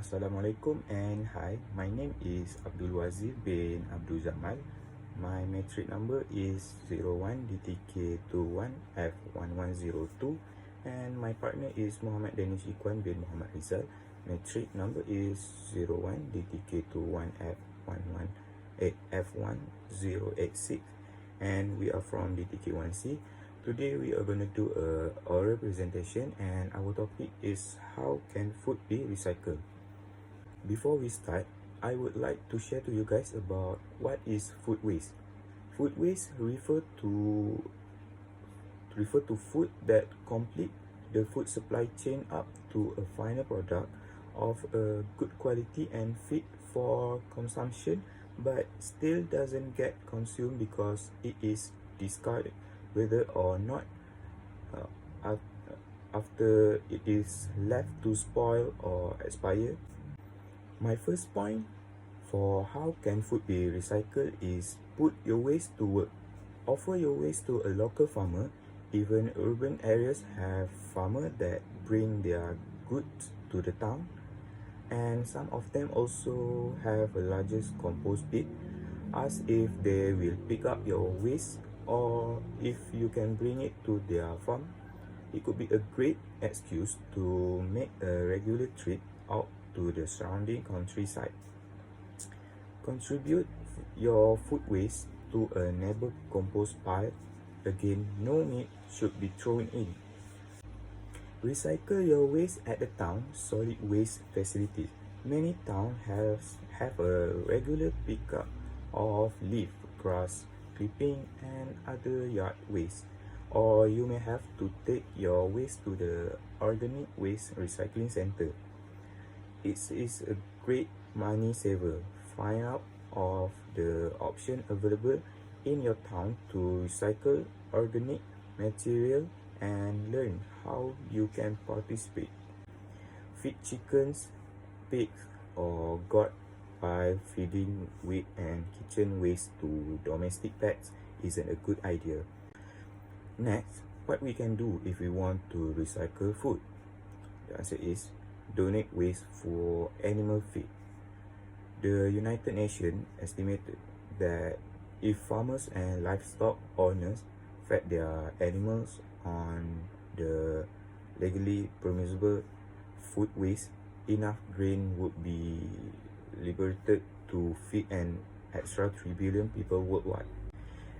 Assalamualaikum and hi, my name is Abdul Wazir bin Abdul Jamal. My metric number is 01DTK21F1102 and my partner is Muhammad Danish Ikhwan bin Muhammad Rizal. Metric number is 01DTK21F1086 and we are from DTK1C. Today we are going to do a oral presentation and our topic is how can food be recycled. Before we start, I would like to share to you guys about what is food waste. Food waste refer to food that complete the food supply chain up to a final product of a good quality and fit for consumption but still doesn't get consumed because it is discarded whether or not uh, after it is left to spoil or expire. My first point for how can food be recycled is put your waste to work. Offer your waste to a local farmer. Even urban areas have farmers that bring their goods to the town, and some of them also have a largest compost pit. Ask if they will pick up your waste or if you can bring it to their farm. It could be a great excuse to make a regular trip out to the surrounding countryside. Contribute your food waste to a neighbor compost pile. Again, no meat should be thrown in. Recycle your waste at the town solid waste facilities. Many towns have a regular pickup of leaf, grass, clipping and other yard waste. Or you may have to take your waste to the organic waste recycling center. It is a great money saver. Find out of the option available in your town to recycle organic material and learn how you can participate. Feed chickens, pigs or goat by feeding wheat and kitchen waste to domestic pets isn't a good idea. Next, what we can do if we want to recycle food? The answer is donate waste for animal feed. The United Nations estimated that if farmers and livestock owners fed their animals on the legally permissible food waste, enough grain would be liberated to feed an extra 3 billion people worldwide.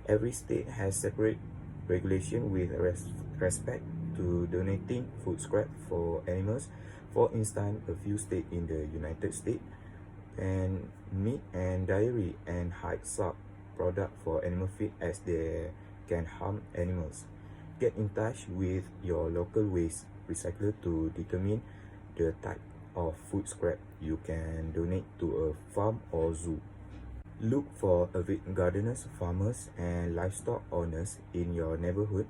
Every state has separate regulation with respect to donating food scrap for animals. For instance, a few states in the United States ban meat and dairy and hide sub product for animal feed as they can harm animals. Get in touch with your local waste recycler to determine the type of food scrap you can donate to a farm or zoo. Look for avid gardeners, farmers and livestock owners in your neighborhood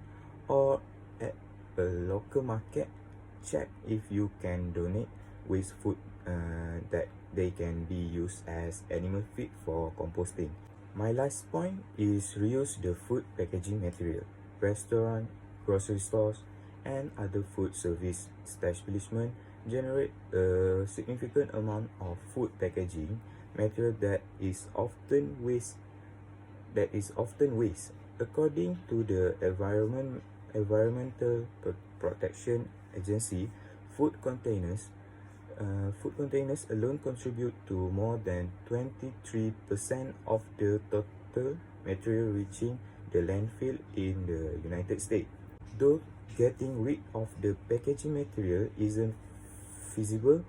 or at a local market. Check if you can donate waste food that they can be used as animal feed for composting. My last point is reuse the food packaging material. Restaurant, grocery stores and other food service establishments generate a significant amount of food packaging material that is often waste. According to the Environmental Protection Agency, food containers alone contribute to more than 23% of the total material reaching the landfill in the United States. Though getting rid of the packaging material isn't feasible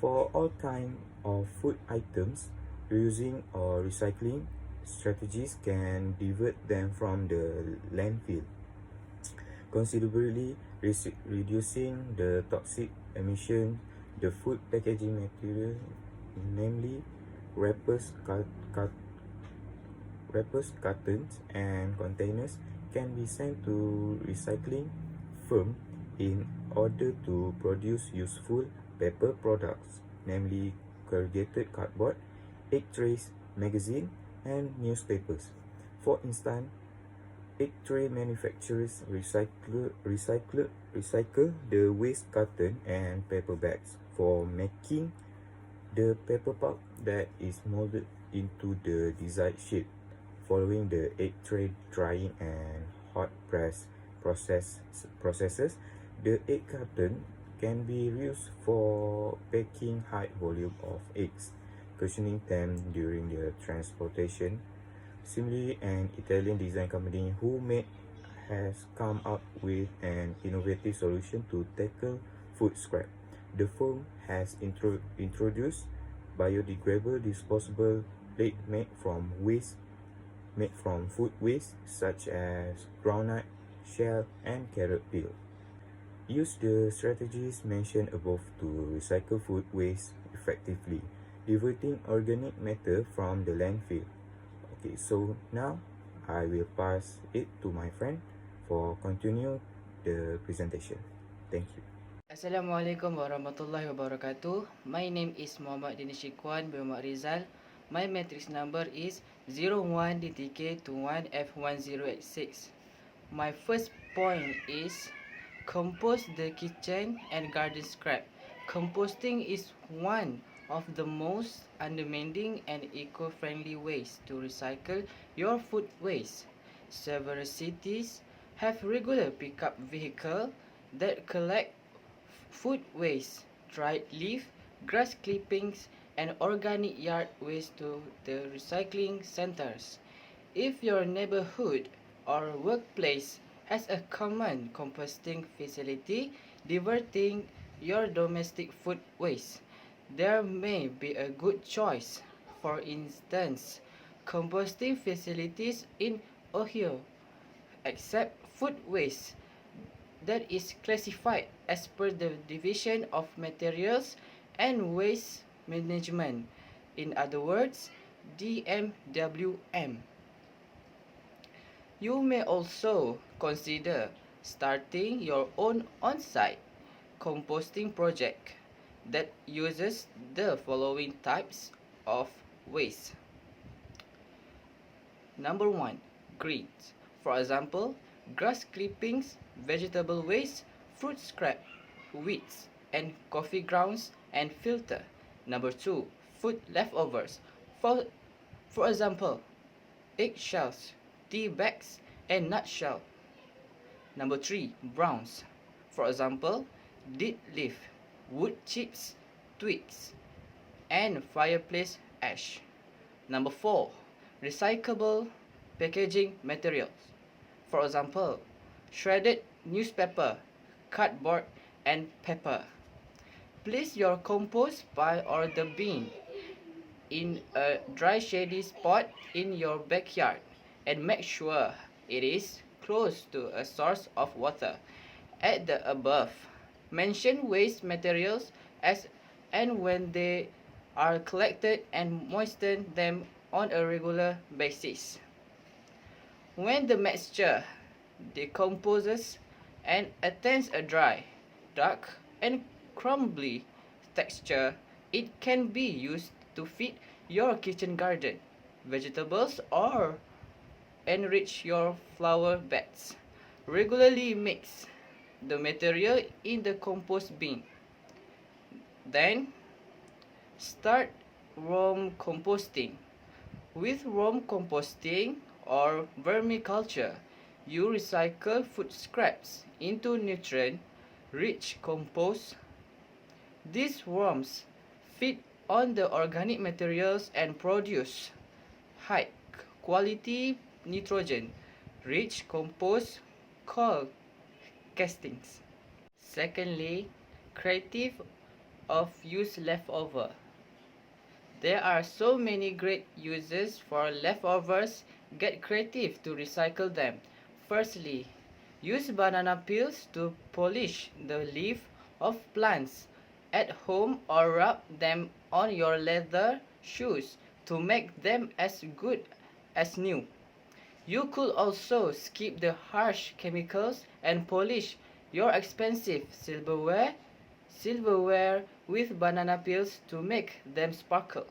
for all kinds of food items, reusing or recycling strategies can divert them from the landfill, considerably reducing the toxic emission. The food packaging material, namely wrappers, cartons, and containers, can be sent to recycling firms in order to produce useful paper products, namely corrugated cardboard, egg trays, magazines, and newspapers. For instance, egg tray manufacturers recycle the waste carton and paper bags for making The paper pulp that is molded into the desired shape following the egg tray drying and hot processes. The egg carton can be used for packing high volume of eggs, cushioning them during the transportation. Similarly, an Italian design company who made has come up with an innovative solution to tackle food scrap. The firm has introduced biodegradable disposable plate made from food waste such as groundnut, shell, and carrot peel. Use the strategies mentioned above to recycle food waste effectively, diverting organic matter from the landfill. Okay, so now I will pass it to my friend for continue the presentation. Thank you. Assalamualaikum warahmatullahi wabarakatuh. My name is Muhammad Dini Shikwan bin Muhammad Rizal. My matrix number is 01DTK21F1086. My first point is compost the kitchen and garden scrap. Composting is one of the most undemanding and eco-friendly ways to recycle your food waste. Several cities have regular pickup vehicles that collect food waste, dried leaf, grass clippings, and organic yard waste to the recycling centers. If your neighborhood or workplace has a common composting facility diverting your domestic food waste, there may be a good choice. For instance, composting facilities in Ohio accept food waste that is classified as per the Division of Materials and Waste Management, in other words, DMWM. You may also consider starting your own on-site composting project that uses the following types of waste. Number 1. Greens. For example, grass clippings, vegetable waste, fruit scrap, weeds, and coffee grounds and filter. Number 2. Food leftovers. For example, eggshells, tea bags, and nutshell. Number 3. Browns. For example, dead leaf, wood chips, twigs, and fireplace ash. Number 4. Recyclable packaging materials. For example, shredded newspaper, cardboard, and paper. Place your compost pile or the bin in a dry shady spot in your backyard and make sure it is close to a source of water. Add the above mentioned waste materials as and when they are collected and moisten them on a regular basis. When the mixture decomposes and attains a dry, dark, and crumbly texture, it can be used to feed your kitchen garden, vegetables, or enrich your flower beds. Regularly mix the material in the compost bin. Then, start worm composting. With worm composting or vermiculture, you recycle food scraps into nutrient-rich compost. These worms feed on the organic materials and produce high-quality nitrogen-rich compost called castings. Secondly, creative of use leftover. There are so many great uses for leftovers. Get creative to recycle them. Firstly, use banana peels to polish the leaf of plants at home or rub them on your leather shoes to make them as good as new. You could also skip the harsh chemicals and polish your expensive silverware with banana peels to make them sparkle.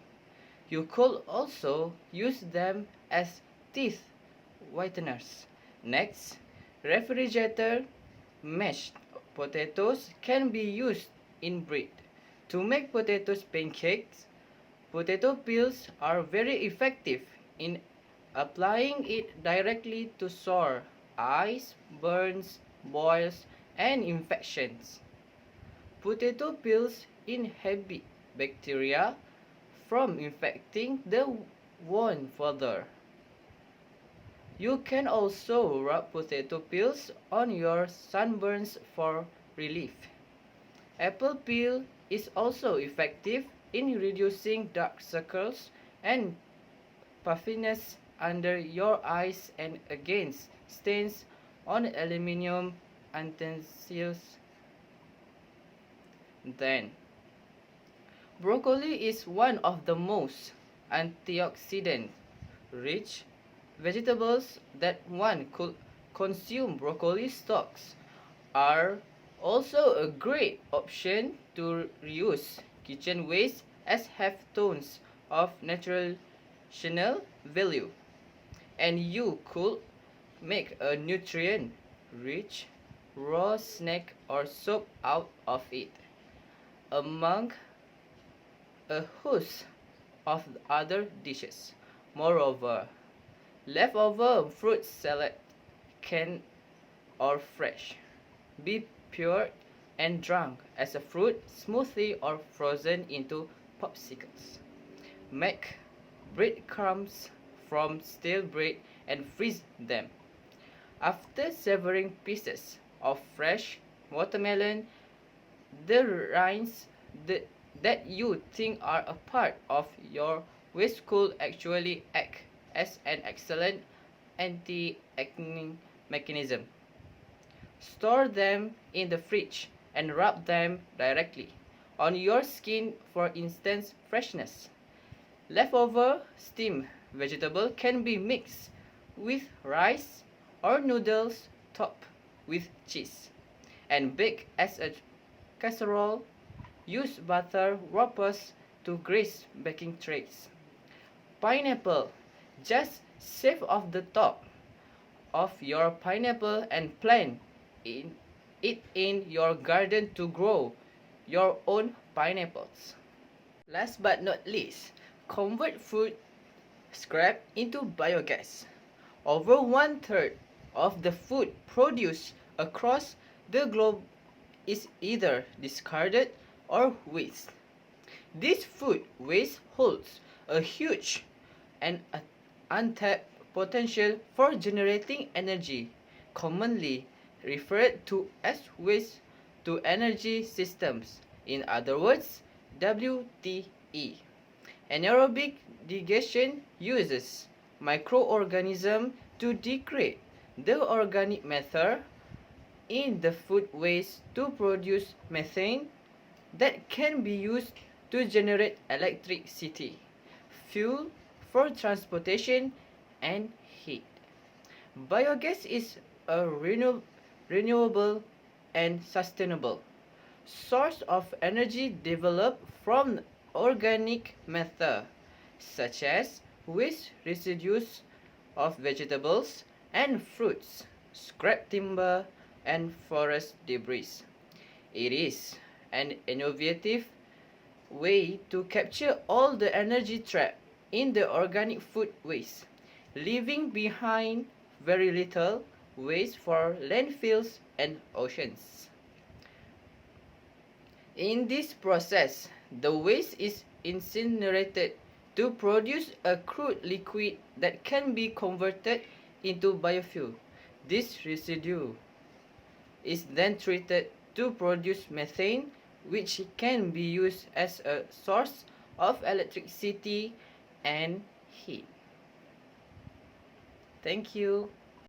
You could also use them as teeth whiteners. Next, refrigerator mashed potatoes can be used in bread. To make potatoes pancakes, Potato peels are very effective in applying it directly to sore eyes, burns, boils, and infections. Potato peels inhibit bacteria from infecting the wound further. You can also rub potato peels on your sunburns for relief. Apple peel is also effective in reducing dark circles and puffiness under your eyes and against stains on aluminium utensils. Then, broccoli is one of the most antioxidant rich vegetables that one could consume. Broccoli stalks are also a great option to reuse kitchen waste as have tons of nutritional value, and you could make a nutrient rich raw snack or soup out of it, among a host of other dishes. Moreover, leftover fruit salad, canned or fresh, be cured and drunk as a fruit smoothie or frozen into popsicles. Make breadcrumbs from stale bread and freeze them. After severing pieces of fresh watermelon, the rinds that you think are a part of your waste could actually act as an excellent anti-acne mechanism. Store them in the fridge and rub them directly on your skin for instant freshness. Leftover steamed vegetable can be mixed with rice or noodles topped with cheese and baked as a casserole. Use butter wrappers to grease baking trays. Pineapple. Just shave off the top of your pineapple and plant it in your garden to grow your own pineapples. Last but not least, convert food scrap into biogas. Over one-third of the food produced across the globe is either discarded or waste. This food waste holds a huge and untapped potential for generating energy, commonly referred to as waste to energy systems, in other words, WTE. Anaerobic digestion uses microorganisms to degrade the organic matter in the food waste to produce methane that can be used to generate electricity, fuel for transportation, and heat. Biogas is a renewable and sustainable source of energy developed from organic matter, such as waste residues of vegetables and fruits, scrap timber, and forest debris. It is an innovative way to capture all the energy trapped in the organic food waste, leaving behind very little waste for landfills and oceans. In this process, the waste is incinerated to produce a crude liquid that can be converted into biofuel. This residue is then treated to produce methane, which can be used as a source of electricity and heat. Thank you.